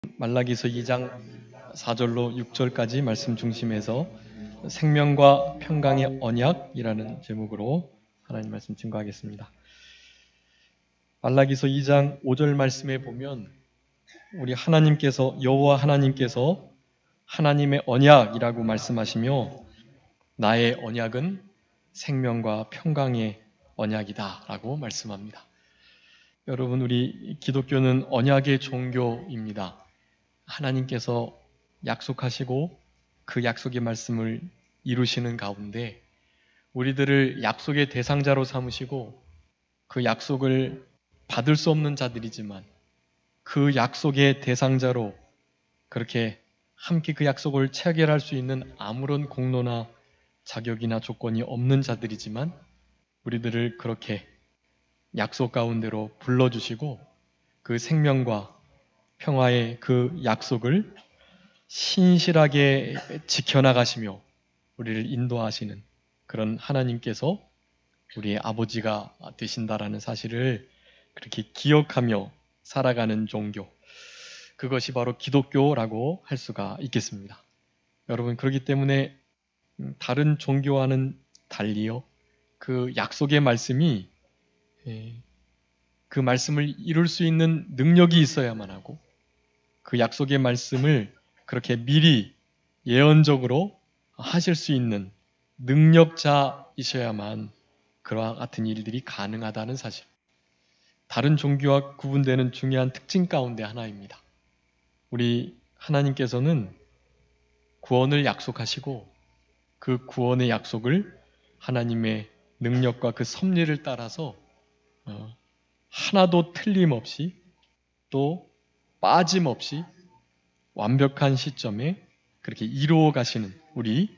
말라기서 2장 4절로 6절까지 말씀 중심에서 생명과 평강의 언약이라는 제목으로 하나님 말씀 증거하겠습니다. 말라기서 2장 5절 말씀에 보면 우리 하나님께서 여호와 하나님께서 하나님의 언약이라고 말씀하시며 나의 언약은 생명과 평강의 언약이다 라고 말씀합니다. 여러분, 우리 기독교는 언약의 종교입니다. 하나님께서 약속하시고 그 약속의 말씀을 이루시는 가운데 우리들을 약속의 대상자로 삼으시고 그 약속을 받을 수 없는 자들이지만 그 약속의 대상자로 그렇게 함께 그 약속을 체결할 수 있는 아무런 공로나 자격이나 조건이 없는 자들이지만 우리들을 그렇게 약속 가운데로 불러주시고 그 생명과 평화의 그 약속을 신실하게 지켜나가시며 우리를 인도하시는 그런 하나님께서 우리의 아버지가 되신다라는 사실을 그렇게 기억하며 살아가는 종교, 그것이 바로 기독교라고 할 수가 있겠습니다. 여러분, 그렇기 때문에 다른 종교와는 달리요, 그 약속의 말씀이 그 말씀을 이룰 수 있는 능력이 있어야만 하고 그 약속의 말씀을 그렇게 미리 예언적으로 하실 수 있는 능력자이셔야만 그와 같은 일들이 가능하다는 사실. 다른 종교와 구분되는 중요한 특징 가운데 하나입니다. 우리 하나님께서는 구원을 약속하시고 그 구원의 약속을 하나님의 능력과 그 섭리를 따라서 하나도 틀림없이 또 빠짐없이 완벽한 시점에 그렇게 이루어 가시는 우리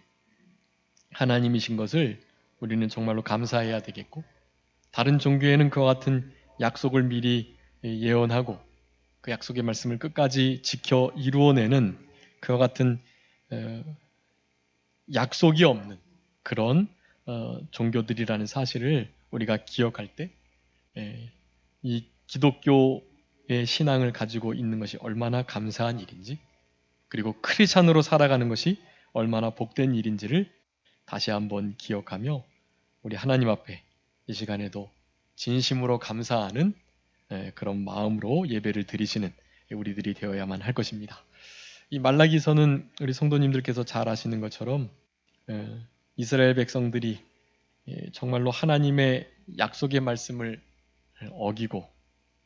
하나님이신 것을 우리는 정말로 감사해야 되겠고, 다른 종교에는 그와 같은 약속을 미리 예언하고 그 약속의 말씀을 끝까지 지켜 이루어내는 그와 같은 약속이 없는 그런 종교들이라는 사실을 우리가 기억할 때 이 기독교의 신앙을 가지고 있는 것이 얼마나 감사한 일인지, 그리고 크리스찬으로 살아가는 것이 얼마나 복된 일인지를 다시 한번 기억하며 우리 하나님 앞에 이 시간에도 진심으로 감사하는 그런 마음으로 예배를 드리시는 우리들이 되어야만 할 것입니다. 이 말라기서는 우리 성도님들께서 잘 아시는 것처럼 이스라엘 백성들이 정말로 하나님의 약속의 말씀을 어기고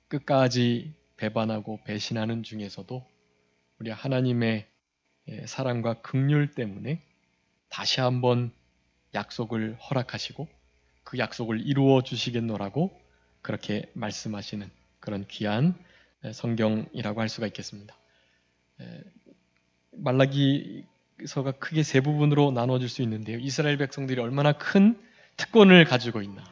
끝까지 배반하고 배신하는 중에서도 우리 하나님의 사랑과 긍휼 때문에 다시 한번 약속을 허락하시고 그 약속을 이루어 주시겠노라고 그렇게 말씀하시는 그런 귀한 성경이라고 할 수가 있겠습니다. 말라기서가 크게 세 부분으로 나눠질 수 있는데요. 이스라엘 백성들이 얼마나 큰 특권을 가지고 있나.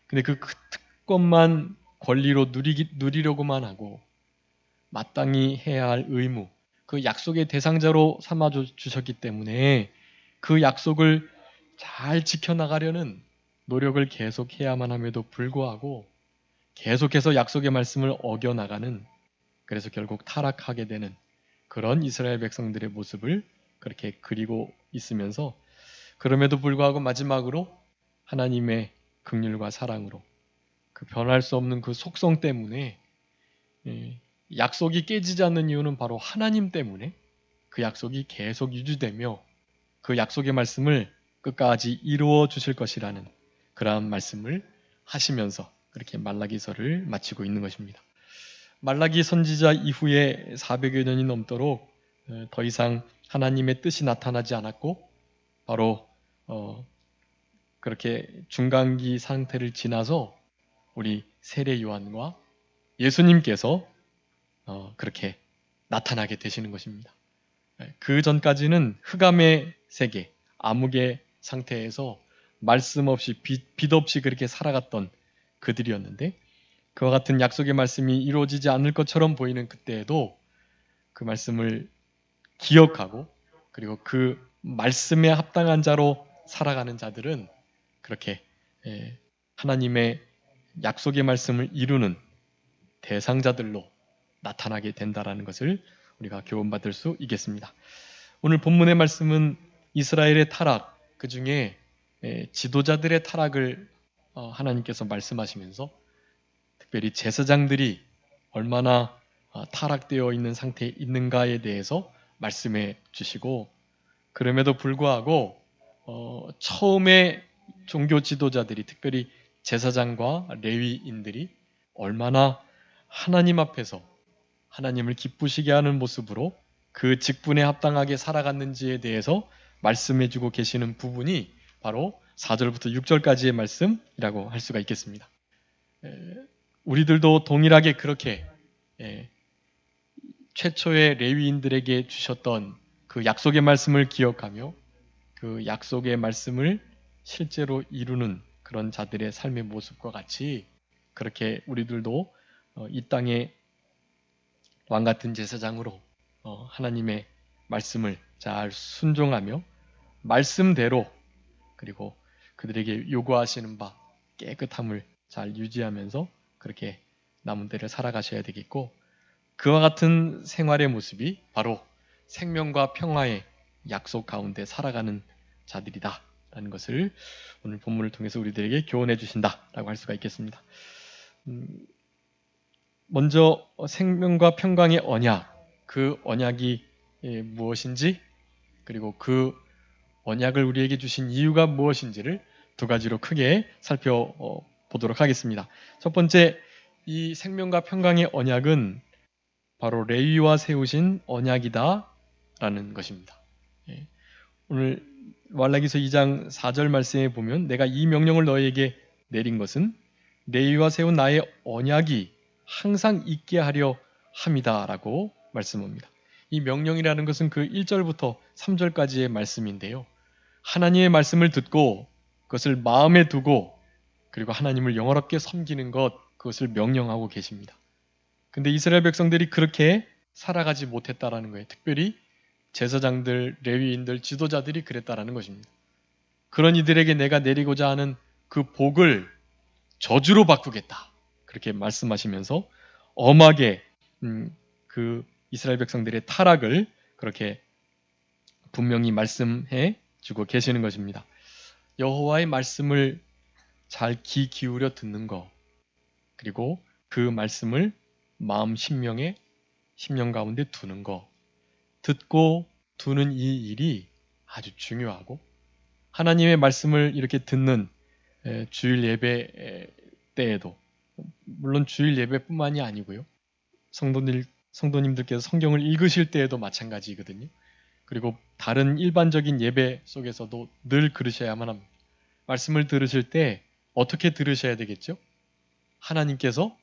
근데 그 특권만 권리로 누리려고만 하고 마땅히 해야 할 의무, 그 약속의 대상자로 삼아 주셨기 때문에 그 약속을 잘 지켜나가려는 노력을 계속해야만 함에도 불구하고 계속해서 약속의 말씀을 어겨나가는, 그래서 결국 타락하게 되는 그런 이스라엘 백성들의 모습을 그렇게 그리고 있으면서, 그럼에도 불구하고 마지막으로 하나님의 긍휼과 사랑으로 그 변할 수 없는 그 속성 때문에 약속이 깨지지 않는 이유는 바로 하나님 때문에 그 약속이 계속 유지되며 그 약속의 말씀을 끝까지 이루어 주실 것이라는 그러한 말씀을 하시면서 그렇게 말라기서를 마치고 있는 것입니다. 말라기 선지자 이후에 400여 년이 넘도록 더 이상 하나님의 뜻이 나타나지 않았고, 바로 그렇게 중간기 상태를 지나서 우리 세례 요한과 예수님께서 그렇게 나타나게 되시는 것입니다. 그 전까지는 흑암의 세계, 암흑의 상태에서 말씀 없이 빛 없이 그렇게 살아갔던 그들이었는데, 그와 같은 약속의 말씀이 이루어지지 않을 것처럼 보이는 그때에도 그 말씀을 기억하고 그리고 그 말씀에 합당한 자로 살아가는 자들은 그렇게 하나님의 약속의 말씀을 이루는 대상자들로 나타나게 된다라는 것을 우리가 교훈받을 수 있겠습니다. 오늘 본문의 말씀은 이스라엘의 타락, 그 중에 지도자들의 타락을 하나님께서 말씀하시면서 특별히 제사장들이 얼마나 타락되어 있는 상태에 있는가에 대해서 말씀해 주시고, 그럼에도 불구하고 처음에 종교 지도자들이, 특별히 제사장과 레위인들이 얼마나 하나님 앞에서 하나님을 기쁘시게 하는 모습으로 그 직분에 합당하게 살아갔는지에 대해서 말씀해 주고 계시는 부분이 바로 4절부터 6절까지의 말씀이라고 할 수가 있겠습니다. 우리들도 동일하게 그렇게 최초의 레위인들에게 주셨던 그 약속의 말씀을 기억하며 그 약속의 말씀을 실제로 이루는 그런 자들의 삶의 모습과 같이, 그렇게 우리들도 이 땅의 왕같은 제사장으로 하나님의 말씀을 잘 순종하며 말씀대로, 그리고 그들에게 요구하시는 바 깨끗함을 잘 유지하면서 그렇게 남은 때를 살아가셔야 되겠고, 그와 같은 생활의 모습이 바로 생명과 평화의 약속 가운데 살아가는 자들이다 라는 것을 오늘 본문을 통해서 우리들에게 교훈해 주신다라고 할 수가 있겠습니다. 먼저 생명과 평강의 언약, 그 언약이 무엇인지, 그리고 그 언약을 우리에게 주신 이유가 무엇인지를 두 가지로 크게 살펴보도록 하겠습니다. 첫 번째, 이 생명과 평강의 언약은 바로 레위와 세우신 언약이다 라는 것입니다. 오늘 말라기서 2장 4절 말씀에 보면 내가 이 명령을 너희에게 내린 것은 레위와 세운 나의 언약이 항상 있게 하려 함이다 라고 말씀합니다. 이 명령이라는 것은 그 1절부터 3절까지의 말씀인데요. 하나님의 말씀을 듣고 그것을 마음에 두고 그리고 하나님을 영원롭게 섬기는 것, 그것을 명령하고 계십니다. 근데 이스라엘 백성들이 그렇게 살아가지 못했다라는 거예요. 특별히 제사장들, 레위인들, 지도자들이 그랬다라는 것입니다. 그런 이들에게 내가 내리고자 하는 그 복을 저주로 바꾸겠다, 그렇게 말씀하시면서 엄하게 그 이스라엘 백성들의 타락을 그렇게 분명히 말씀해 주고 계시는 것입니다. 여호와의 말씀을 잘 귀 기울여 듣는 것, 그리고 그 말씀을 마음 심령 가운데 두는 것, 듣고 두는 이 일이 아주 중요하고, 하나님의 말씀을 이렇게 듣는 주일 예배 때에도, 물론 주일 예배뿐만이 아니고요, 성도님들께서 성경을 읽으실 때에도 마찬가지거든요. 그리고 다른 일반적인 예배 속에서도 늘 그러셔야만 합니다. 말씀을 들으실 때 어떻게 들으셔야 되겠죠? 하나님께서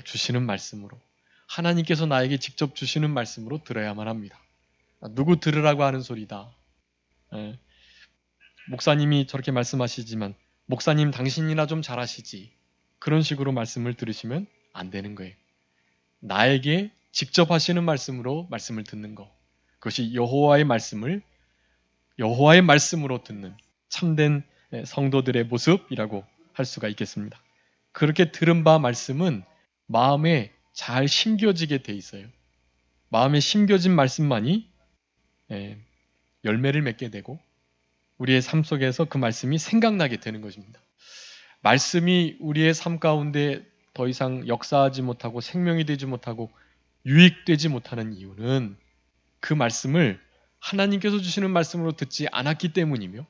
주시는 말씀으로, 하나님께서 나에게 직접 주시는 말씀으로 들어야만 합니다. 누구 들으라고 하는 소리다. 목사님이 저렇게 말씀하시지만 목사님 당신이나 좀 잘하시지, 그런 식으로 말씀을 들으시면 안 되는 거예요. 나에게 직접 하시는 말씀으로 말씀을 듣는 것, 그것이 여호와의 말씀으로 듣는 참된 성도들의 모습이라고 할 수가 있겠습니다. 그렇게 들은 바 말씀은 마음에 잘 심겨지게 돼 있어요. 마음에 심겨진 말씀만이 열매를 맺게 되고 우리의 삶 속에서 그 말씀이 생각나게 되는 것입니다. 말씀이 우리의 삶 가운데 더 이상 역사하지 못하고 생명이 되지 못하고 유익되지 못하는 이유는 그 말씀을 하나님께서 주시는 말씀으로 듣지 않았기 때문이며,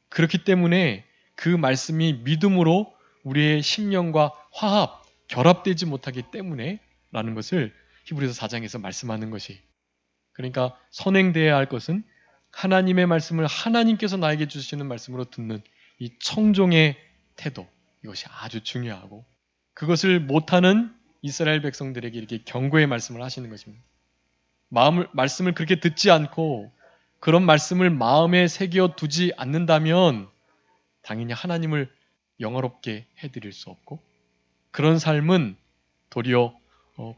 그렇기 때문에 그 말씀이 믿음으로 우리의 심령과 결합되지 못하기 때문에 라는 것을 히브리서 4장에서 말씀하는 것이, 그러니까 선행되어야 할 것은 하나님의 말씀을 하나님께서 나에게 주시는 말씀으로 듣는 이 청종의 태도, 이것이 아주 중요하고, 그것을 못하는 이스라엘 백성들에게 이렇게 경고의 말씀을 하시는 것입니다. 말씀을 그렇게 듣지 않고 그런 말씀을 마음에 새겨 두지 않는다면 당연히 하나님을 영화롭게 해드릴 수 없고, 그런 삶은 도리어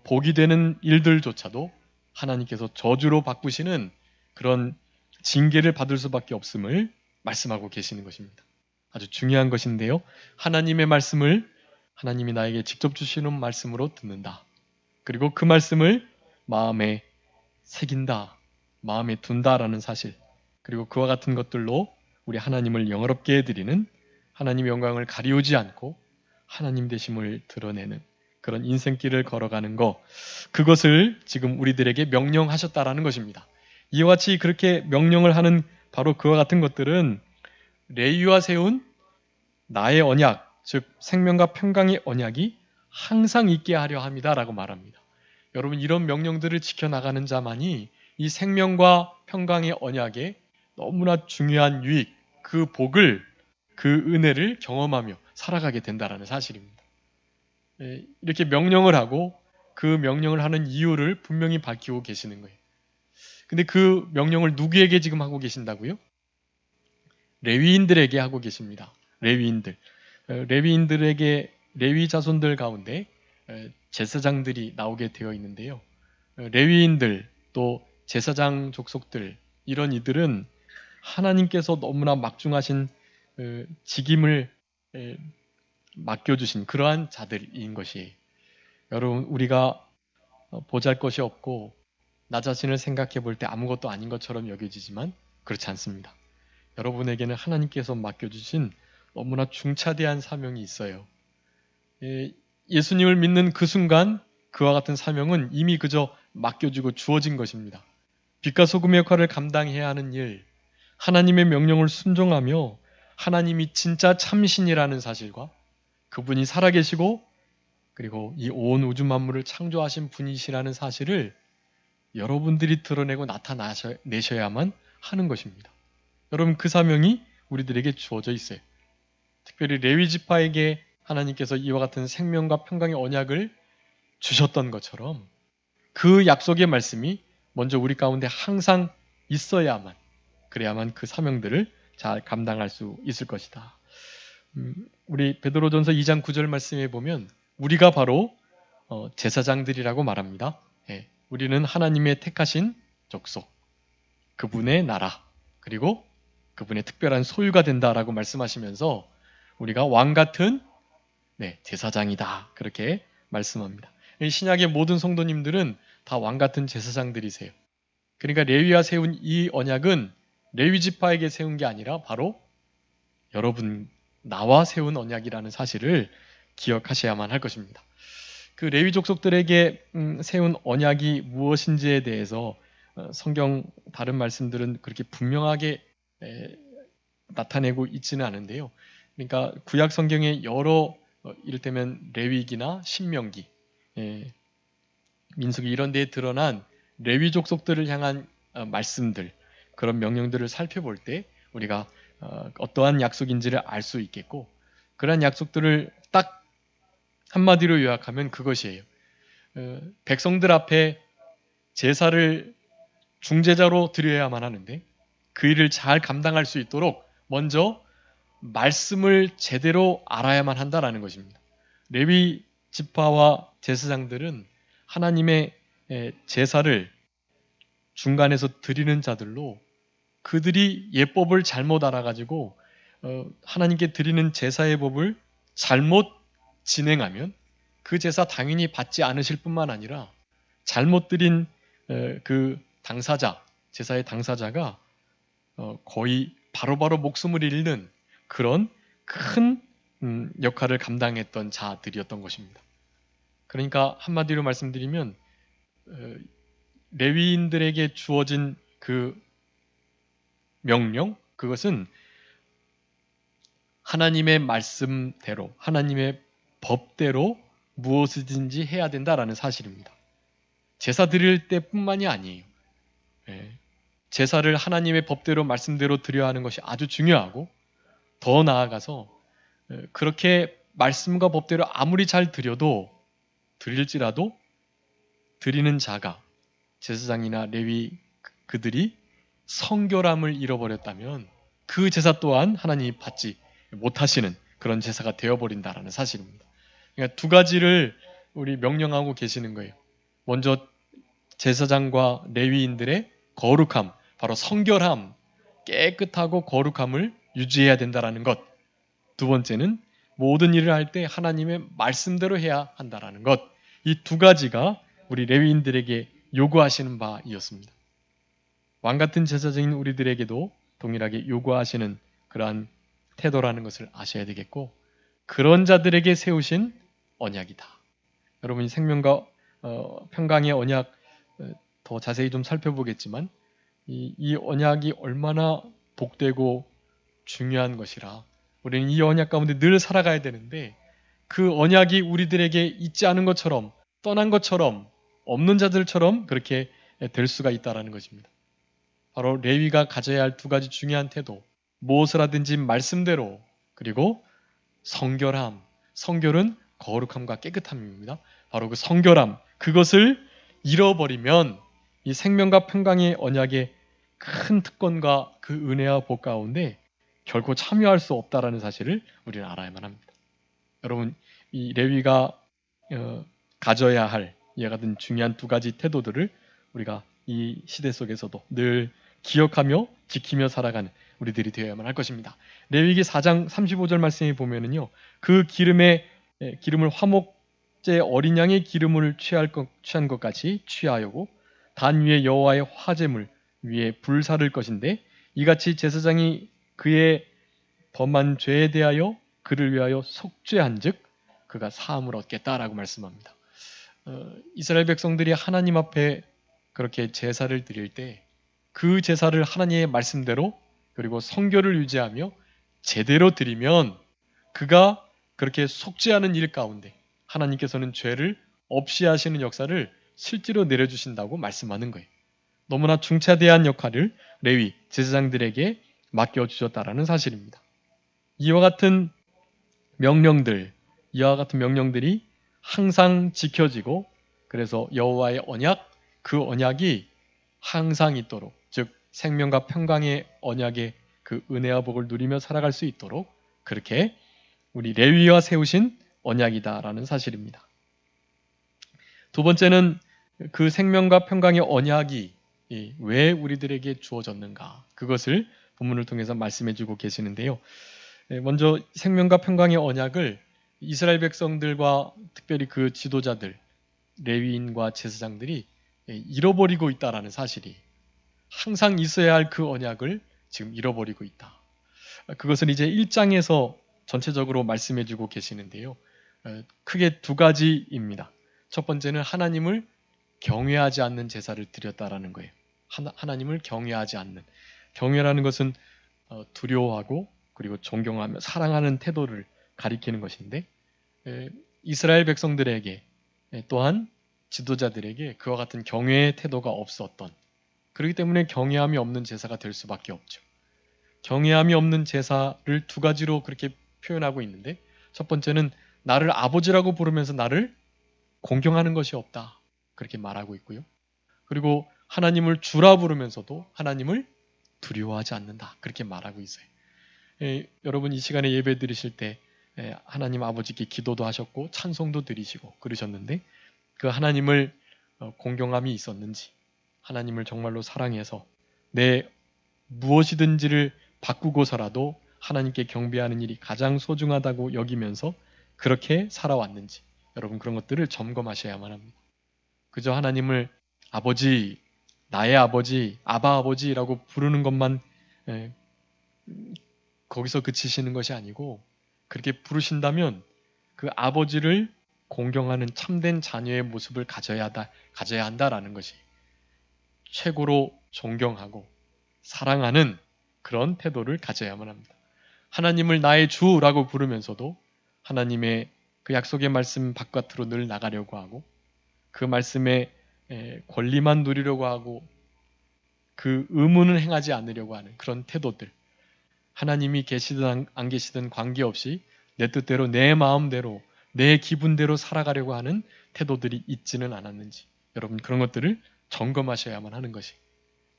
복이 되는 일들조차도 하나님께서 저주로 바꾸시는 그런 징계를 받을 수밖에 없음을 말씀하고 계시는 것입니다. 아주 중요한 것인데요. 하나님의 말씀을 하나님이 나에게 직접 주시는 말씀으로 듣는다. 그리고 그 말씀을 마음에 새긴다, 마음에 둔다라는 사실, 그리고 그와 같은 것들로 우리 하나님을 영화롭게 해드리는, 하나님의 영광을 가리우지 않고 하나님 되심을 드러내는 그런 인생길을 걸어가는 것, 그것을 지금 우리들에게 명령하셨다라는 것입니다. 이와 같이 그렇게 명령을 하는 바로 그와 같은 것들은 레위와 세운 나의 언약, 즉 생명과 평강의 언약이 항상 있게 하려 함이다라고 말합니다. 여러분, 이런 명령들을 지켜나가는 자만이 이 생명과 평강의 언약의 너무나 중요한 유익, 그 복을, 그 은혜를 경험하며 살아가게 된다는 사실입니다. 이렇게 명령을 하고 그 명령을 하는 이유를 분명히 밝히고 계시는 거예요. 근데 그 명령을 누구에게 지금 하고 계신다고요? 레위인들에게 하고 계십니다. 레위인들. 레위인들에게, 레위 자손들 가운데 제사장들이 나오게 되어 있는데요. 레위인들, 또 제사장 족속들, 이런 이들은 하나님께서 너무나 막중하신 직임을 맡겨주신 그러한 자들인 것이에요. 여러분, 우리가 보잘것이 없고 나 자신을 생각해 볼 때 아무것도 아닌 것처럼 여겨지지만 그렇지 않습니다. 여러분에게는 하나님께서 맡겨주신 너무나 중차대한 사명이 있어요. 예수님을 믿는 그 순간 그와 같은 사명은 이미 그저 맡겨주고 주어진 것입니다. 빛과 소금의 역할을 감당해야 하는 일, 하나님의 명령을 순종하며 하나님이 진짜 참신이라는 사실과 그분이 살아계시고 그리고 이 온 우주 만물을 창조하신 분이시라는 사실을 여러분들이 드러내고 나타내셔야만 하는 것입니다. 여러분, 그 사명이 우리들에게 주어져 있어요. 특별히 레위 지파에게 하나님께서 이와 같은 생명과 평강의 언약을 주셨던 것처럼 그 약속의 말씀이 먼저 우리 가운데 항상 있어야만, 그래야만 그 사명들을 잘 감당할 수 있을 것이다. 우리 베드로전서 2장 9절 말씀에 보면 우리가 바로 제사장들이라고 말합니다. 우리는 하나님의 택하신 족속, 그분의 나라, 그리고 그분의 특별한 소유가 된다라고 말씀하시면서 우리가 왕 같은 제사장이다, 그렇게 말씀합니다. 신약의 모든 성도님들은 다 왕 같은 제사장들이세요. 그러니까 레위가 세운 이 언약은 레위 지파에게 세운 게 아니라 바로 여러분, 나와 세운 언약이라는 사실을 기억하셔야만 할 것입니다. 그 레위 족속들에게 세운 언약이 무엇인지에 대해서 성경 다른 말씀들은 그렇게 분명하게 나타내고 있지는 않은데요. 그러니까 구약 성경의 여러 이를테면 레위기나 신명기, 민수기 이런 데에 드러난 레위 족속들을 향한 말씀들, 그런 명령들을 살펴볼 때 우리가 어떠한 약속인지를 알 수 있겠고, 그러한 약속들을 딱 한마디로 요약하면 그것이에요. 백성들 앞에 제사를 중재자로 드려야만 하는데 그 일을 잘 감당할 수 있도록 먼저 말씀을 제대로 알아야만 한다라는 것입니다. 레위 지파와 제사장들은 하나님의 제사를 중간에서 드리는 자들로, 그들이 예법을 잘못 알아가지고 하나님께 드리는 제사의 법을 잘못 진행하면 그 제사 당연히 받지 않으실 뿐만 아니라 잘못 드린 그 당사자, 제사의 당사자가 거의 바로바로 목숨을 잃는 그런 큰 역할을 감당했던 자들이었던 것입니다. 그러니까 한마디로 말씀드리면 레위인들에게 주어진 그 명령, 그것은 하나님의 말씀대로, 하나님의 법대로 무엇이든지 해야 된다라는 사실입니다. 제사 드릴 때뿐만이 아니에요. 제사를 하나님의 법대로 말씀대로 드려야 하는 것이 아주 중요하고, 더 나아가서 그렇게 말씀과 법대로 아무리 잘 드릴지라도 드리는 자가, 제사장이나 레위 그들이 성결함을 잃어버렸다면 그 제사 또한 하나님이 받지 못하시는 그런 제사가 되어버린다라는 사실입니다. 그러니까 두 가지를 우리 명령하고 계시는 거예요. 먼저 제사장과 레위인들의 거룩함, 바로 성결함, 깨끗하고 거룩함을 유지해야 된다라는 것. 두 번째는 모든 일을 할 때 하나님의 말씀대로 해야 한다라는 것. 이 두 가지가 우리 레위인들에게 요구하시는 바이었습니다. 왕 같은 제사장인 우리들에게도 동일하게 요구하시는 그러한 태도라는 것을 아셔야 되겠고, 그런 자들에게 세우신 언약이다. 여러분이 생명과 평강의 언약 더 자세히 좀 살펴보겠지만 이 언약이 얼마나 복되고 중요한 것이라 우리는 이 언약 가운데 늘 살아가야 되는데, 그 언약이 우리들에게 있지 않은 것처럼, 떠난 것처럼, 없는 자들처럼 그렇게 될 수가 있다는 것입니다. 바로 레위가 가져야 할 두 가지 중요한 태도, 무엇을 하든지 말씀대로, 그리고 성결함. 성결은 거룩함과 깨끗함입니다. 바로 그 성결함, 그것을 잃어버리면 이 생명과 평강의 언약의 큰 특권과 그 은혜와 복 가운데 결코 참여할 수 없다라는 사실을 우리는 알아야만 합니다. 여러분, 이 레위가 가져야 할 이와 같은 중요한 두 가지 태도들을 우리가 이 시대 속에서도 늘 기억하며 지키며 살아가는 우리들이 되어야만 할 것입니다. 레위기 4장 35절 말씀에 보면은요, 그 기름을 화목제 어린 양의 기름을 취한 것 같이 취하여고 단 위에 여호와의 화제물 위에 불사를 것인데, 이같이 제사장이 그의 범한 죄에 대하여 그를 위하여 속죄한즉 그가 사함을 얻겠다라고 말씀합니다. 이스라엘 백성들이 하나님 앞에 그렇게 제사를 드릴 때 그 제사를 하나님의 말씀대로 그리고 성결을 유지하며 제대로 드리면 그가 그렇게 속죄하는 일 가운데 하나님께서는 죄를 없이 하시는 역사를 실제로 내려주신다고 말씀하는 거예요. 너무나 중차대한 역할을 레위 제사장들에게 맡겨주셨다라는 사실입니다. 이와 같은 명령들이 항상 지켜지고, 그래서 여호와의 언약, 그 언약이 항상 있도록, 즉 생명과 평강의 언약의 그 은혜와 복을 누리며 살아갈 수 있도록 그렇게 우리 레위와 세우신 언약이다라는 사실입니다. 두 번째는 그 생명과 평강의 언약이 왜 우리들에게 주어졌는가, 그것을 본문을 통해서 말씀해주고 계시는데요. 먼저 생명과 평강의 언약을 이스라엘 백성들과 특별히 그 지도자들, 레위인과 제사장들이 잃어버리고 있다라는 사실이, 항상 있어야 할 그 언약을 지금 잃어버리고 있다. 그것은 이제 1장에서 전체적으로 말씀해주고 계시는데요. 크게 두 가지입니다. 첫 번째는 하나님을 경외하지 않는 제사를 드렸다라는 거예요. 하나님을 경외하지 않는. 경외라는 것은 두려워하고 그리고 존경하며 사랑하는 태도를 가리키는 것인데, 이스라엘 백성들에게 또한 지도자들에게 그와 같은 경외의 태도가 없었던, 그렇기 때문에 경외함이 없는 제사가 될 수밖에 없죠. 경외함이 없는 제사를 두 가지로 그렇게 표현하고 있는데, 첫 번째는 나를 아버지라고 부르면서 나를 공경하는 것이 없다, 그렇게 말하고 있고요. 그리고 하나님을 주라 부르면서도 하나님을 두려워하지 않는다, 그렇게 말하고 있어요. 여러분 이 시간에 예배 드리실 때 하나님 아버지께 기도도 하셨고 찬송도 드리시고 그러셨는데, 그 하나님을 공경함이 있었는지, 하나님을 정말로 사랑해서 내 무엇이든지를 바꾸고서라도 하나님께 경배하는 일이 가장 소중하다고 여기면서 그렇게 살아왔는지, 여러분 그런 것들을 점검하셔야만 합니다. 그저 하나님을 아버지, 나의 아버지, 아바 아버지라고 부르는 것만 거기서 그치시는 것이 아니고, 그렇게 부르신다면 그 아버지를 공경하는 참된 자녀의 모습을 가져야 한다라는 것이, 최고로 존경하고 사랑하는 그런 태도를 가져야만 합니다. 하나님을 나의 주라고 부르면서도 하나님의 그 약속의 말씀 바깥으로 늘 나가려고 하고, 그 말씀의 권리만 누리려고 하고, 그 의무는 행하지 않으려고 하는 그런 태도들, 하나님이 계시든 안 계시든 관계없이 내 뜻대로 내 마음대로 내 기분대로 살아가려고 하는 태도들이 있지는 않았는지, 여러분 그런 것들을 점검하셔야만 하는 것이,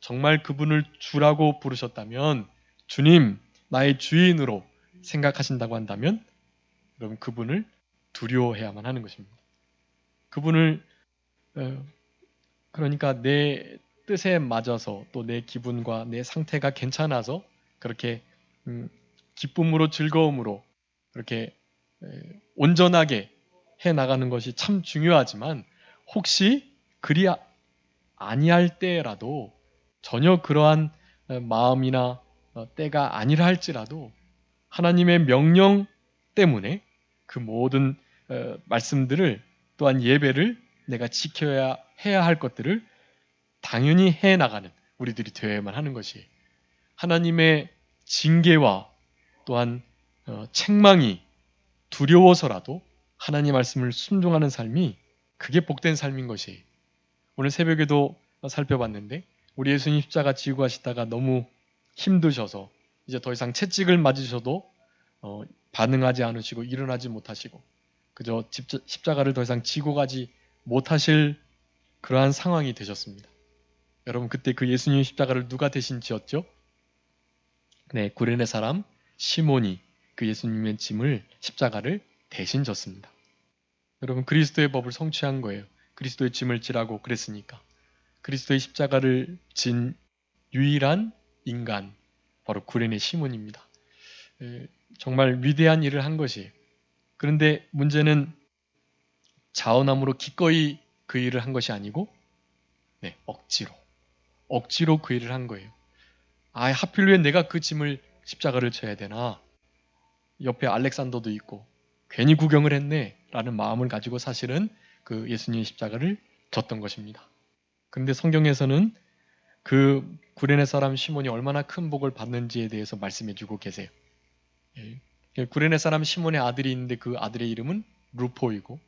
정말 그분을 주라고 부르셨다면, 주님 나의 주인으로 생각하신다고 한다면 여러분 그분을 두려워해야만 하는 것입니다. 그분을 그러니까 내 뜻에 맞아서 또 내 기분과 내 상태가 괜찮아서 그렇게 기쁨으로 즐거움으로 그렇게 온전하게 해나가는 것이 참 중요하지만, 혹시 그리 아니할 때라도 전혀 그러한 마음이나 때가 아니라 할지라도 하나님의 명령 때문에 그 모든 말씀들을 또한 예배를 내가 지켜야 해야 할 것들을 당연히 해 나가는 우리들이 되어야만 하는 것이에요. 하나님의 징계와 또한 책망이 두려워서라도 하나님 말씀을 순종하는 삶이 그게 복된 삶인 것이에요. 오늘 새벽에도 살펴봤는데 우리 예수님 십자가 지고 가시다가 너무 힘드셔서 이제 더 이상 채찍을 맞으셔도 반응하지 않으시고 일어나지 못하시고 그저 십자가를 더 이상 지고 가지 못하실 그러한 상황이 되셨습니다. 여러분 그때 그 예수님 십자가를 누가 대신 지었죠? 네, 구레네 사람 시몬이 그 예수님의 짐을 십자가를 대신 졌습니다. 여러분 그리스도의 법을 성취한 거예요. 그리스도의 짐을 지라고 그랬으니까. 그리스도의 십자가를 진 유일한 인간 바로 구레네 시몬입니다. 정말 위대한 일을 한 것이에요. 그런데 문제는 자원함으로 기꺼이 그 일을 한 것이 아니고 억지로 그 일을 한 거예요. 하필 왜 내가 그 짐을 십자가를 져야 되나? 옆에 알렉산더도 있고 괜히 구경을 했네 라는 마음을 가지고 사실은 그 예수님의 십자가를 졌던 것입니다. 그런데 성경에서는 그 구레네 사람 시몬이 얼마나 큰 복을 받는지에 대해서 말씀해 주고 계세요. 구레네 사람 시몬의 아들이 있는데 그 아들의 이름은 루포이고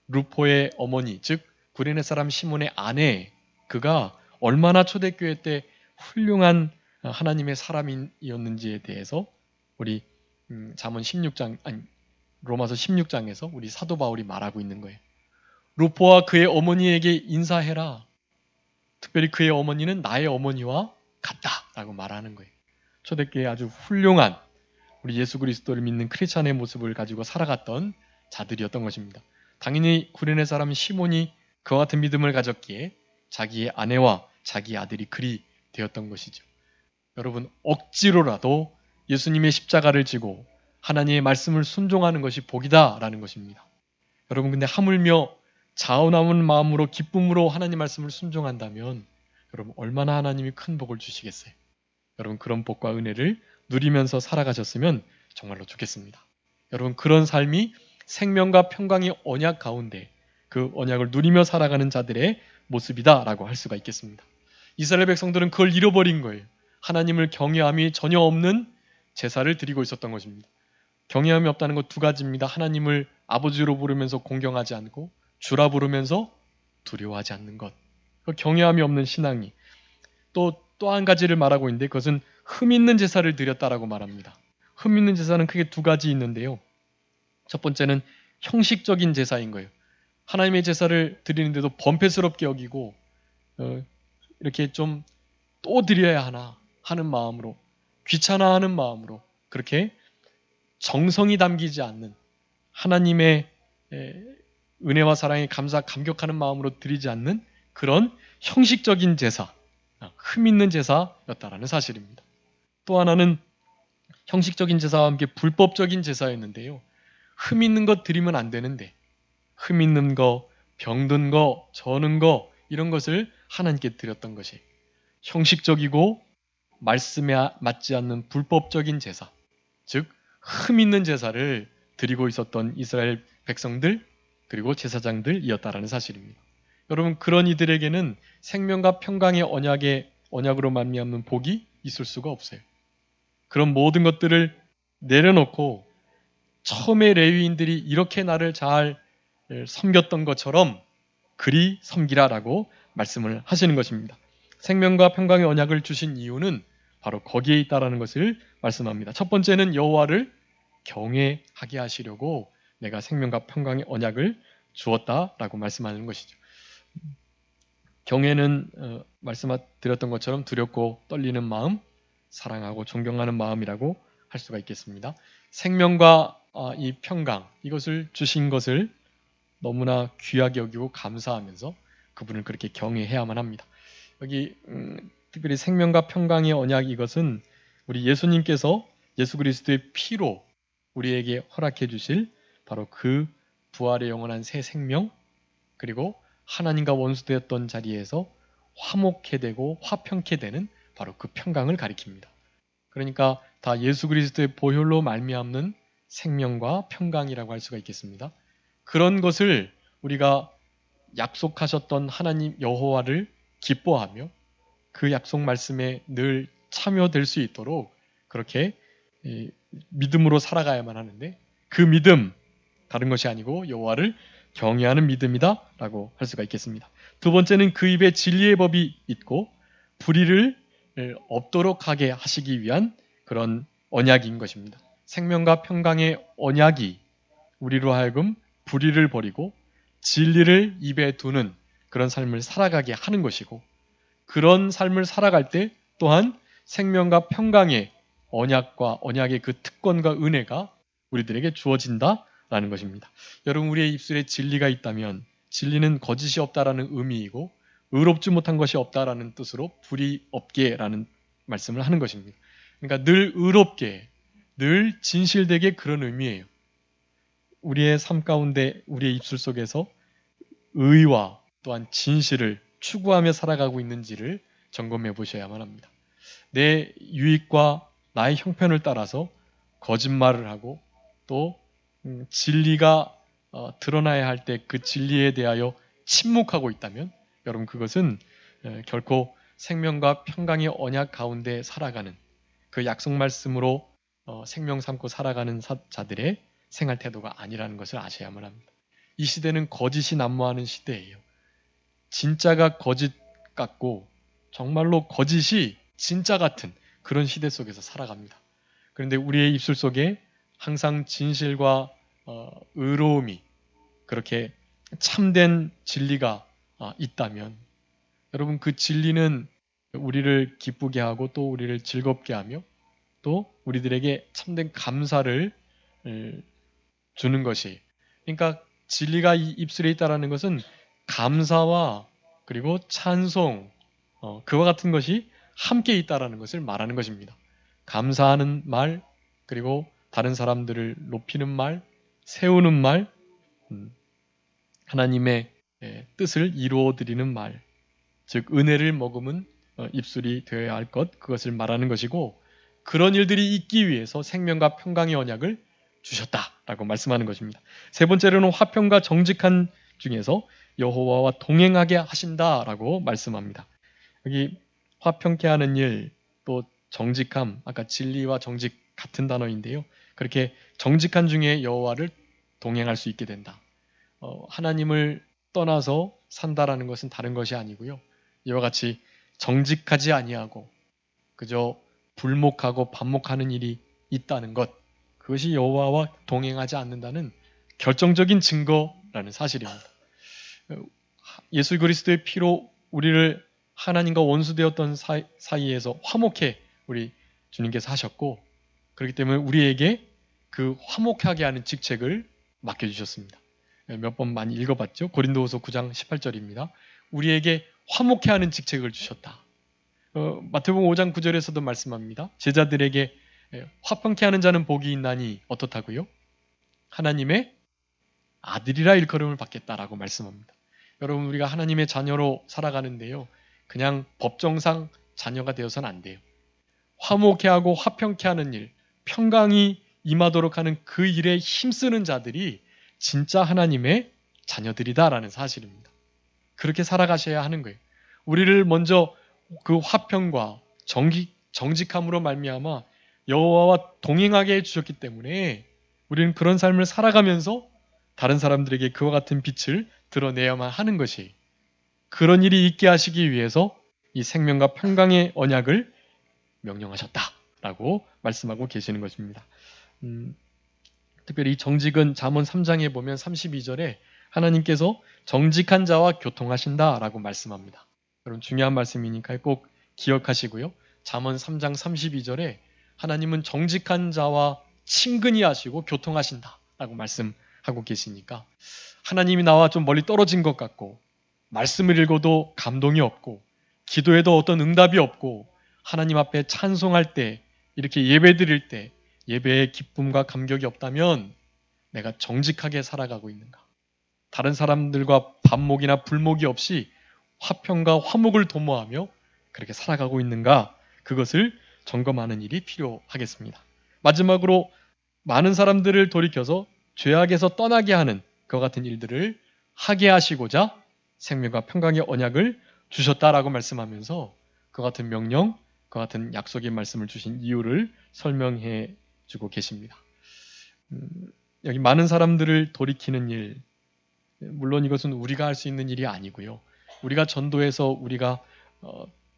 루포의 어머니 즉 구레네 사람 시몬의 아내 그가 얼마나 초대교회 때 훌륭한 하나님의 사람이었는지에 대해서 우리 잠언 16장 로마서 16장에서 우리 사도 바울이 말하고 있는 거예요. 루포와 그의 어머니에게 인사해라. 특별히 그의 어머니는 나의 어머니와 같다라고 말하는 거예요. 초대교회에 아주 훌륭한 우리 예수 그리스도를 믿는 크리스찬의 모습을 가지고 살아갔던 자들이었던 것입니다. 당연히 구레네 사람 시몬이 그와 같은 믿음을 가졌기에 자기의 아내와 자기 아들이 그리 되었던 것이죠. 여러분 억지로라도 예수님의 십자가를 지고 하나님의 말씀을 순종하는 것이 복이다라는 것입니다. 여러분 근데 하물며 자원하는 마음으로 기쁨으로 하나님 말씀을 순종한다면 여러분 얼마나 하나님이 큰 복을 주시겠어요. 여러분 그런 복과 은혜를 누리면서 살아가셨으면 정말로 좋겠습니다. 여러분 그런 삶이 생명과 평강의 언약 가운데 그 언약을 누리며 살아가는 자들의 모습이다라고 할 수가 있겠습니다. 이스라엘 백성들은 그걸 잃어버린 거예요. 하나님을 경외함이 전혀 없는 제사를 드리고 있었던 것입니다. 경외함이 없다는 것 두 가지입니다. 하나님을 아버지로 부르면서 공경하지 않고 주라 부르면서 두려워하지 않는 것. 그 경외함이 없는 신앙이 또 한 가지를 말하고 있는데 그것은 흠 있는 제사를 드렸다라고 말합니다. 흠 있는 제사는 크게 두 가지 있는데요. 첫 번째는 형식적인 제사인 거예요. 하나님의 제사를 드리는데도 범패스럽게 여기고 이렇게 좀 또 드려야 하나 하는 마음으로 귀찮아하는 마음으로 그렇게 정성이 담기지 않는 하나님의 은혜와 사랑에 감격하는 마음으로 드리지 않는 그런 형식적인 제사, 흠 있는 제사였다라는 사실입니다. 또 하나는 형식적인 제사와 함께 불법적인 제사였는데요. 흠 있는 것 드리면 안 되는데 흠 있는 거, 병든 거, 저는 거 이런 것을 하나님께 드렸던 것이 형식적이고 말씀에 맞지 않는 불법적인 제사, 즉 흠 있는 제사를 드리고 있었던 이스라엘 백성들 그리고 제사장들이었다라는 사실입니다. 여러분 그런 이들에게는 생명과 평강의 언약으로 말미암는 복이 있을 수가 없어요. 그런 모든 것들을 내려놓고 처음에 레위인들이 이렇게 나를 잘 섬겼던 것처럼 그리 섬기라라고 말씀을 하시는 것입니다. 생명과 평강의 언약을 주신 이유는 바로 거기에 있다라는 것을 말씀합니다. 첫 번째는 여호와를 경외하게 하시려고 내가 생명과 평강의 언약을 주었다라고 말씀하는 것이죠. 경외는 말씀드렸던 것처럼 두렵고 떨리는 마음, 사랑하고 존경하는 마음이라고 할 수가 있겠습니다. 생명과 이 평강 이것을 주신 것을 너무나 귀하게 여기고 감사하면서 그분을 그렇게 경외해야만 합니다. 여기 특별히 생명과 평강의 언약 이것은 우리 예수님께서 예수 그리스도의 피로 우리에게 허락해 주실 바로 그 부활의 영원한 새 생명 그리고 하나님과 원수되었던 자리에서 화목해 되고 화평케 되는 바로 그 평강을 가리킵니다. 그러니까 다 예수 그리스도의 보혈로 말미암는 생명과 평강이라고 할 수가 있겠습니다. 그런 것을 우리가 약속하셨던 하나님 여호와를 기뻐하며 그 약속 말씀에 늘 참여될 수 있도록 그렇게 믿음으로 살아가야만 하는데, 그 믿음 다른 것이 아니고 여호와를 경외하는 믿음이다라고 할 수가 있겠습니다. 두 번째는 그 입에 진리의 법이 있고 불의를 없도록 하게 하시기 위한 그런 언약인 것입니다. 생명과 평강의 언약이 우리로 하여금 불의를 버리고 진리를 입에 두는 그런 삶을 살아가게 하는 것이고, 그런 삶을 살아갈 때 또한 생명과 평강의 언약과 언약의 그 특권과 은혜가 우리들에게 주어진다라는 것입니다. 여러분, 우리의 입술에 진리가 있다면 진리는 거짓이 없다라는 의미이고 의롭지 못한 것이 없다라는 뜻으로 불의 없게라는 말씀을 하는 것입니다. 그러니까 늘 의롭게, 늘 진실되게 그런 의미예요. 우리의 삶 가운데 우리의 입술 속에서 의와 또한 진실을 추구하며 살아가고 있는지를 점검해 보셔야만 합니다. 내 유익과 나의 형편을 따라서 거짓말을 하고 또 진리가 드러나야 할 때 그 진리에 대하여 침묵하고 있다면 여러분, 그것은 결코 생명과 평강의 언약 가운데 살아가는 그 약속 말씀으로 생명 삼고 살아가는 자들의 생활 태도가 아니라는 것을 아셔야만 합니다. 이 시대는 거짓이 난무하는 시대예요. 진짜가 거짓 같고 정말로 거짓이 진짜 같은 그런 시대 속에서 살아갑니다. 그런데 우리의 입술 속에 항상 진실과 의로움이, 그렇게 참된 진리가 있다면 여러분, 그 진리는 우리를 기쁘게 하고 또 우리를 즐겁게 하며 또 우리들에게 참된 감사를 주는 것이, 그러니까 진리가 이 입술에 있다라는 것은 감사와 그리고 찬송, 그와 같은 것이 함께 있다라는 것을 말하는 것입니다. 감사하는 말, 그리고 다른 사람들을 높이는 말, 세우는 말, 하나님의 뜻을 이루어 드리는 말, 즉 은혜를 머금은 입술이 되어야 할 것, 그것을 말하는 것이고, 그런 일들이 있기 위해서 생명과 평강의 언약을 주셨다라고 말씀하는 것입니다. 세 번째로는 화평과 정직한 중에서 여호와와 동행하게 하신다라고 말씀합니다. 여기 화평케 하는 일, 또 정직함, 아까 진리와 정직 같은 단어인데요. 그렇게 정직한 중에 여호와를 동행할 수 있게 된다. 하나님을 떠나서 산다라는 것은 다른 것이 아니고요. 이와 같이 정직하지 아니하고 그저 불목하고 반목하는 일이 있다는 것, 그것이 여호와와 동행하지 않는다는 결정적인 증거라는 사실입니다. 예수 그리스도의 피로 우리를 하나님과 원수되었던 사이에서 화목해 우리 주님께서 하셨고, 그렇기 때문에 우리에게 그 화목하게 하는 직책을 맡겨주셨습니다. 몇 번 많이 읽어봤죠. 고린도후서 9장 18절입니다. 우리에게 화목해 하는 직책을 주셨다. 마태복음 5장 9절에서도 말씀합니다. 제자들에게 화평케 하는 자는 복이 있나니 어떻다고요? 하나님의 아들이라 일컬음을 받겠다라고 말씀합니다. 여러분, 우리가 하나님의 자녀로 살아가는데요, 그냥 법정상 자녀가 되어서는 안 돼요. 화목케 하고 화평케 하는 일, 평강이 임하도록 하는 그 일에 힘쓰는 자들이 진짜 하나님의 자녀들이다라는 사실입니다. 그렇게 살아가셔야 하는 거예요. 우리를 먼저 그 화평과 정직함으로 말미암아 여호와와 동행하게 해주셨기 때문에 우리는 그런 삶을 살아가면서 다른 사람들에게 그와 같은 빛을 드러내야만 하는 것이, 그런 일이 있게 하시기 위해서 이 생명과 평강의 언약을 명령하셨다라고 말씀하고 계시는 것입니다. 특별히 이 정직은 잠언 3장에 보면 32절에 하나님께서 정직한 자와 교통하신다라고 말씀합니다. 여러분, 중요한 말씀이니까 꼭 기억하시고요. 잠언 3장 32절에 하나님은 정직한 자와 친근히 하시고 교통하신다라고 말씀하고 계시니까, 하나님이 나와 좀 멀리 떨어진 것 같고 말씀을 읽어도 감동이 없고 기도해도 어떤 응답이 없고 하나님 앞에 찬송할 때, 이렇게 예배 드릴 때 예배의 기쁨과 감격이 없다면 내가 정직하게 살아가고 있는가? 다른 사람들과 반목이나 불목이 없이 화평과 화목을 도모하며 그렇게 살아가고 있는가, 그것을 점검하는 일이 필요하겠습니다. 마지막으로 많은 사람들을 돌이켜서 죄악에서 떠나게 하는 그와 같은 일들을 하게 하시고자 생명과 평강의 언약을 주셨다라고 말씀하면서 그와 같은 명령, 그와 같은 약속의 말씀을 주신 이유를 설명해 주고 계십니다. 여기 많은 사람들을 돌이키는 일, 물론 이것은 우리가 할 수 있는 일이 아니고요. 우리가 전도해서 우리가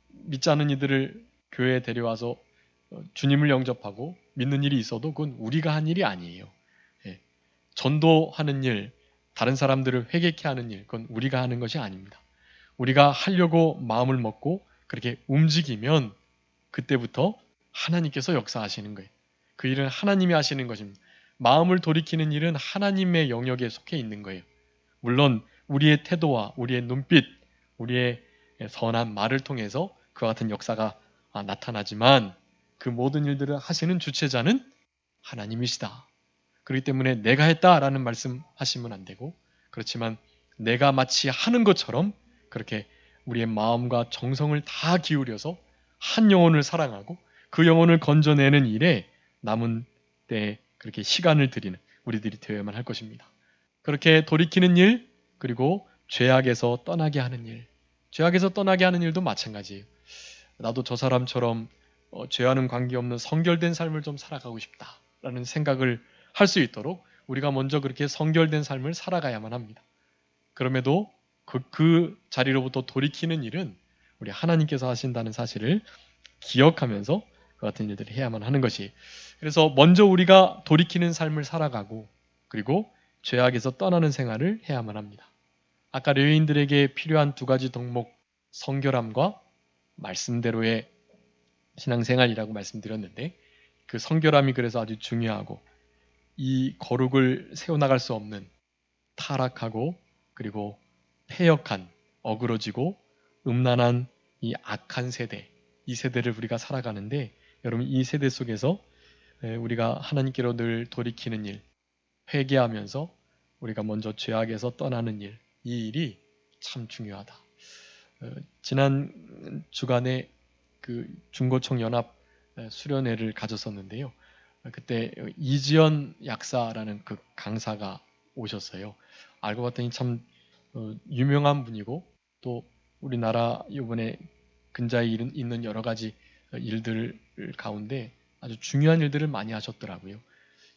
믿지 않는 이들을 교회에 데려와서 주님을 영접하고 믿는 일이 있어도 그건 우리가 한 일이 아니에요. 예. 전도하는 일, 다른 사람들을 회개케 하는 일, 그건 우리가 하는 것이 아닙니다. 우리가 하려고 마음을 먹고 그렇게 움직이면 그때부터 하나님께서 역사하시는 거예요. 그 일은 하나님이 하시는 것입니다. 마음을 돌이키는 일은 하나님의 영역에 속해 있는 거예요. 물론 우리의 태도와 우리의 눈빛, 우리의 선한 말을 통해서 그와 같은 역사가 나타나지만 그 모든 일들을 하시는 주체자는 하나님이시다. 그렇기 때문에 내가 했다라는 말씀 하시면 안 되고, 그렇지만 내가 마치 하는 것처럼 그렇게 우리의 마음과 정성을 다 기울여서 한 영혼을 사랑하고 그 영혼을 건져내는 일에 남은 때에 그렇게 시간을 들이는 우리들이 되어야만 할 것입니다. 그렇게 돌이키는 일, 그리고 죄악에서 떠나게 하는 일. 죄악에서 떠나게 하는 일도 마찬가지예요. 나도 저 사람처럼 죄와는 관계없는 성결된 삶을 좀 살아가고 싶다라는 생각을 할 수 있도록 우리가 먼저 그렇게 성결된 삶을 살아가야만 합니다. 그럼에도 그 자리로부터 돌이키는 일은 우리 하나님께서 하신다는 사실을 기억하면서 그 같은 일들을 해야만 하는 것이. 그래서 먼저 우리가 돌이키는 삶을 살아가고 그리고 죄악에서 떠나는 생활을 해야만 합니다. 아까 레위인들에게 필요한 두 가지 덕목, 성결함과 말씀대로의 신앙생활이라고 말씀드렸는데, 그 성결함이 그래서 아주 중요하고 이 거룩을 세워나갈 수 없는 타락하고 그리고 패역한, 어그러지고 음란한 이 악한 세대, 이 세대를 우리가 살아가는데, 여러분 이 세대 속에서 우리가 하나님께로 늘 돌이키는 일, 회개하면서 우리가 먼저 죄악에서 떠나는 일, 이 일이 참 중요하다. 지난 주간에 그 중고청 연합 수련회를 가졌었는데요. 그때 이지연 약사라는 그 강사가 오셨어요. 알고 봤더니 참 유명한 분이고 또 우리나라 이번에 근자에 있는 여러 가지 일들 가운데 아주 중요한 일들을 많이 하셨더라고요.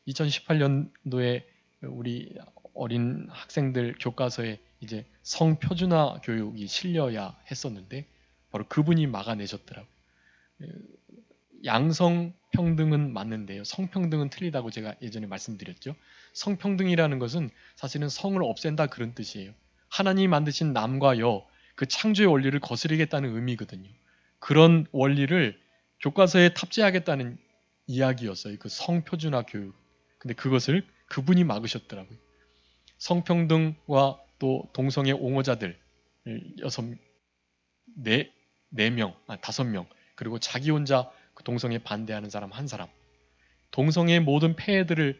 2018년도에 우리 어린 학생들 교과서에 이제 성표준화 교육이 실려야 했었는데 바로 그분이 막아내셨더라고요. 양성평등은 맞는데요. 성평등은 틀리다고 제가 예전에 말씀드렸죠. 성평등이라는 것은 사실은 성을 없앤다 그런 뜻이에요. 하나님이 만드신 남과 여, 그 창조의 원리를 거스르겠다는 의미거든요. 그런 원리를 교과서에 탑재하겠다는 이야기였어요. 그 성표준화 교육. 근데 그것을 그분이 막으셨더라고요. 성평등과 또 동성애 옹호자들 다섯 명, 그리고 자기 혼자 그 동성애 반대하는 사람 한 사람, 동성애의 모든 폐해들을,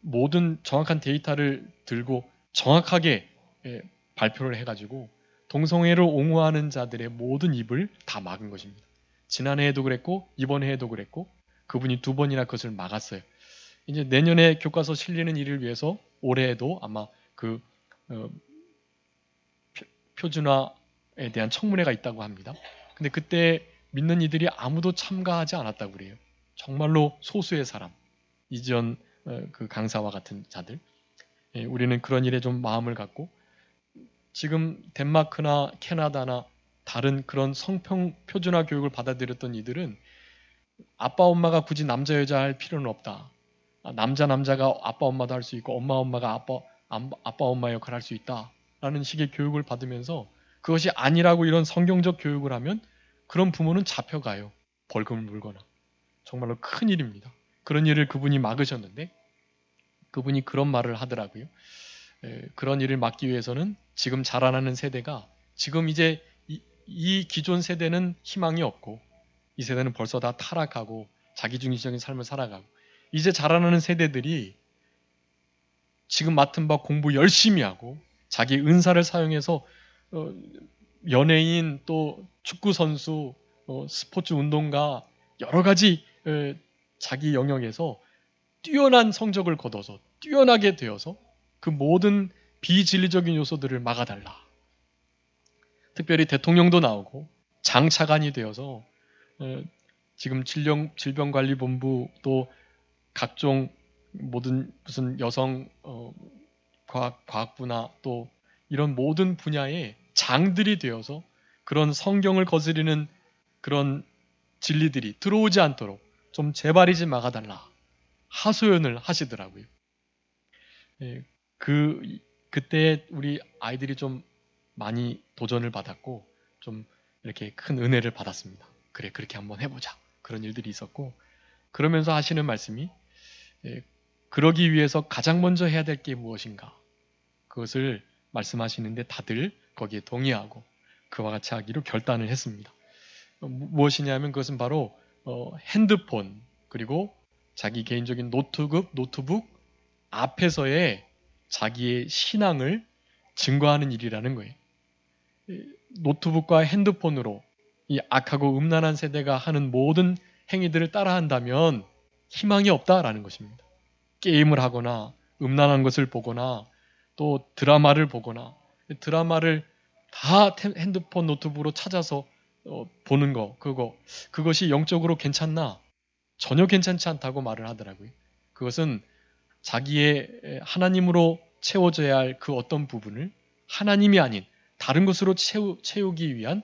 모든 정확한 데이터를 들고 정확하게 발표를 해가지고 동성애를 옹호하는 자들의 모든 입을 다 막은 것입니다. 지난해에도 그랬고 이번 해에도 그랬고 그분이 두 번이나 그것을 막았어요. 이제 내년에 교과서 실리는 일을 위해서 올해에도 아마 그 표준화에 대한 청문회가 있다고 합니다. 근데 그때 믿는 이들이 아무도 참가하지 않았다고 그래요. 정말로 소수의 사람, 이전 그 강사와 같은 자들. 우리는 그런 일에 좀 마음을 갖고 지금 덴마크나 캐나다나 다른 그런 성평 표준화 교육을 받아들였던 이들은 아빠 엄마가 굳이 남자 여자 할 필요는 없다. 남자가 아빠 엄마도 할 수 있고 엄마가 아빠 엄마 역할을 할 수 있다라는 식의 교육을 받으면서 그것이 아니라고 이런 성경적 교육을 하면 그런 부모는 잡혀가요. 벌금을 물거나. 정말로 큰 일입니다. 그런 일을 그분이 막으셨는데 그분이 그런 말을 하더라고요. 그런 일을 막기 위해서는 지금 자라나는 세대가 지금 이제 이 기존 세대는 희망이 없고 이 세대는 벌써 다 타락하고 자기중심적인 삶을 살아가고 이제 자라나는 세대들이 지금 맡은 바 공부 열심히 하고 자기 은사를 사용해서 연예인 또 축구 선수, 스포츠 운동가 여러 가지 자기 영역에서 뛰어난 성적을 거둬서 뛰어나게 되어서 그 모든 비진리적인 요소들을 막아달라. 특별히 대통령도 나오고 장차관이 되어서 지금 질병관리본부 또 각종 모든 무슨 여성 과학부나 또 이런 모든 분야의 장들이 되어서 그런 성경을 거스리는 그런 진리들이 들어오지 않도록 좀 재발이지 막아달라 하소연을 하시더라고요. 그때 우리 아이들이 좀 많이 도전을 받았고 좀 이렇게 큰 은혜를 받았습니다. 그래 그렇게 한번 해보자 그런 일들이 있었고 그러면서 하시는 말씀이 그러기 위해서 가장 먼저 해야 될 게 무엇인가 그것을 말씀하시는데 다들 거기에 동의하고 그와 같이 하기로 결단을 했습니다. 무엇이냐면 그것은 바로 핸드폰 그리고 자기 개인적인 노트북 앞에서의 자기의 신앙을 증거하는 일이라는 거예요. 노트북과 핸드폰으로 이 악하고 음란한 세대가 하는 모든 행위들을 따라한다면 희망이 없다라는 것입니다. 게임을 하거나 음란한 것을 보거나 또 드라마를 보거나 드라마를 다 핸드폰 노트북으로 찾아서 보는 그것이 영적으로 괜찮나? 전혀 괜찮지 않다고 말을 하더라고요. 그것은 자기의 하나님으로 채워져야 할 그 어떤 부분을 하나님이 아닌 다른 것으로 채우기 위한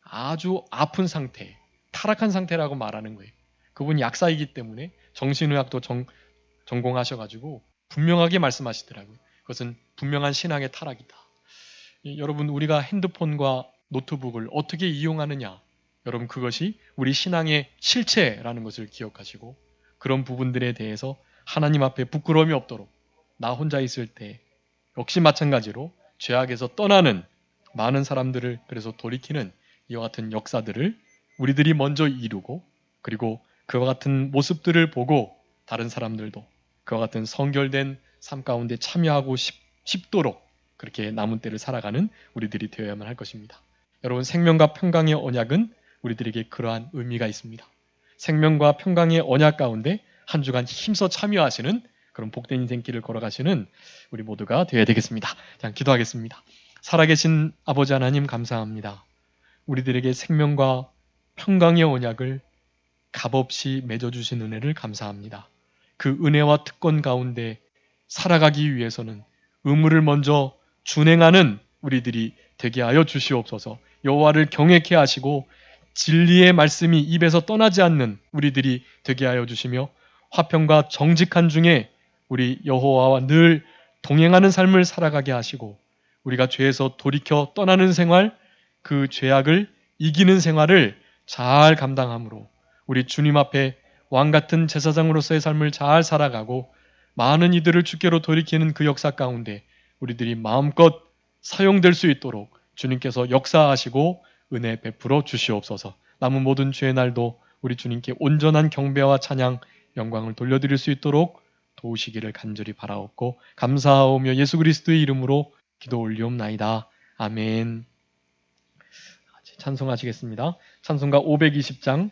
아주 아픈 상태, 타락한 상태라고 말하는 거예요. 그분이 약사이기 때문에 정신의학도 전공하셔가지고 분명하게 말씀하시더라고요. 그것은 분명한 신앙의 타락이다. 여러분 우리가 핸드폰과 노트북을 어떻게 이용하느냐 여러분 그것이 우리 신앙의 실체라는 것을 기억하시고 그런 부분들에 대해서 하나님 앞에 부끄러움이 없도록 나 혼자 있을 때 역시 마찬가지로 죄악에서 떠나는 많은 사람들을 그래서 돌이키는 이와 같은 역사들을 우리들이 먼저 이루고 그리고 그와 같은 모습들을 보고 다른 사람들도 그와 같은 성결된 삶 가운데 참여하고 싶도록 그렇게 남은 때를 살아가는 우리들이 되어야만 할 것입니다. 여러분 생명과 평강의 언약은 우리들에게 그러한 의미가 있습니다. 생명과 평강의 언약 가운데 한 주간 힘써 참여하시는 그런 복된 인생길을 걸어가시는 우리 모두가 되어야 되겠습니다. 자, 기도하겠습니다. 살아계신 아버지 하나님 감사합니다. 우리들에게 생명과 평강의 언약을 값없이 맺어주신 은혜를 감사합니다. 그 은혜와 특권 가운데 살아가기 위해서는 의무를 먼저 준행하는 우리들이 되게 하여 주시옵소서. 여호와를 경외케 하시고 진리의 말씀이 입에서 떠나지 않는 우리들이 되게 하여 주시며 화평과 정직한 중에 우리 여호와와 늘 동행하는 삶을 살아가게 하시고 우리가 죄에서 돌이켜 떠나는 생활, 그 죄악을 이기는 생활을 잘 감당함으로 우리 주님 앞에 왕같은 제사장으로서의 삶을 잘 살아가고 많은 이들을 주께로 돌이키는 그 역사 가운데 우리들이 마음껏 사용될 수 있도록 주님께서 역사하시고 은혜 베풀어 주시옵소서. 남은 모든 주의 날도 우리 주님께 온전한 경배와 찬양, 영광을 돌려드릴 수 있도록 도우시기를 간절히 바라옵고 감사하오며 예수 그리스도의 이름으로 기도 올리옵나이다. 아멘. 찬송하시겠습니다. 찬송가 520장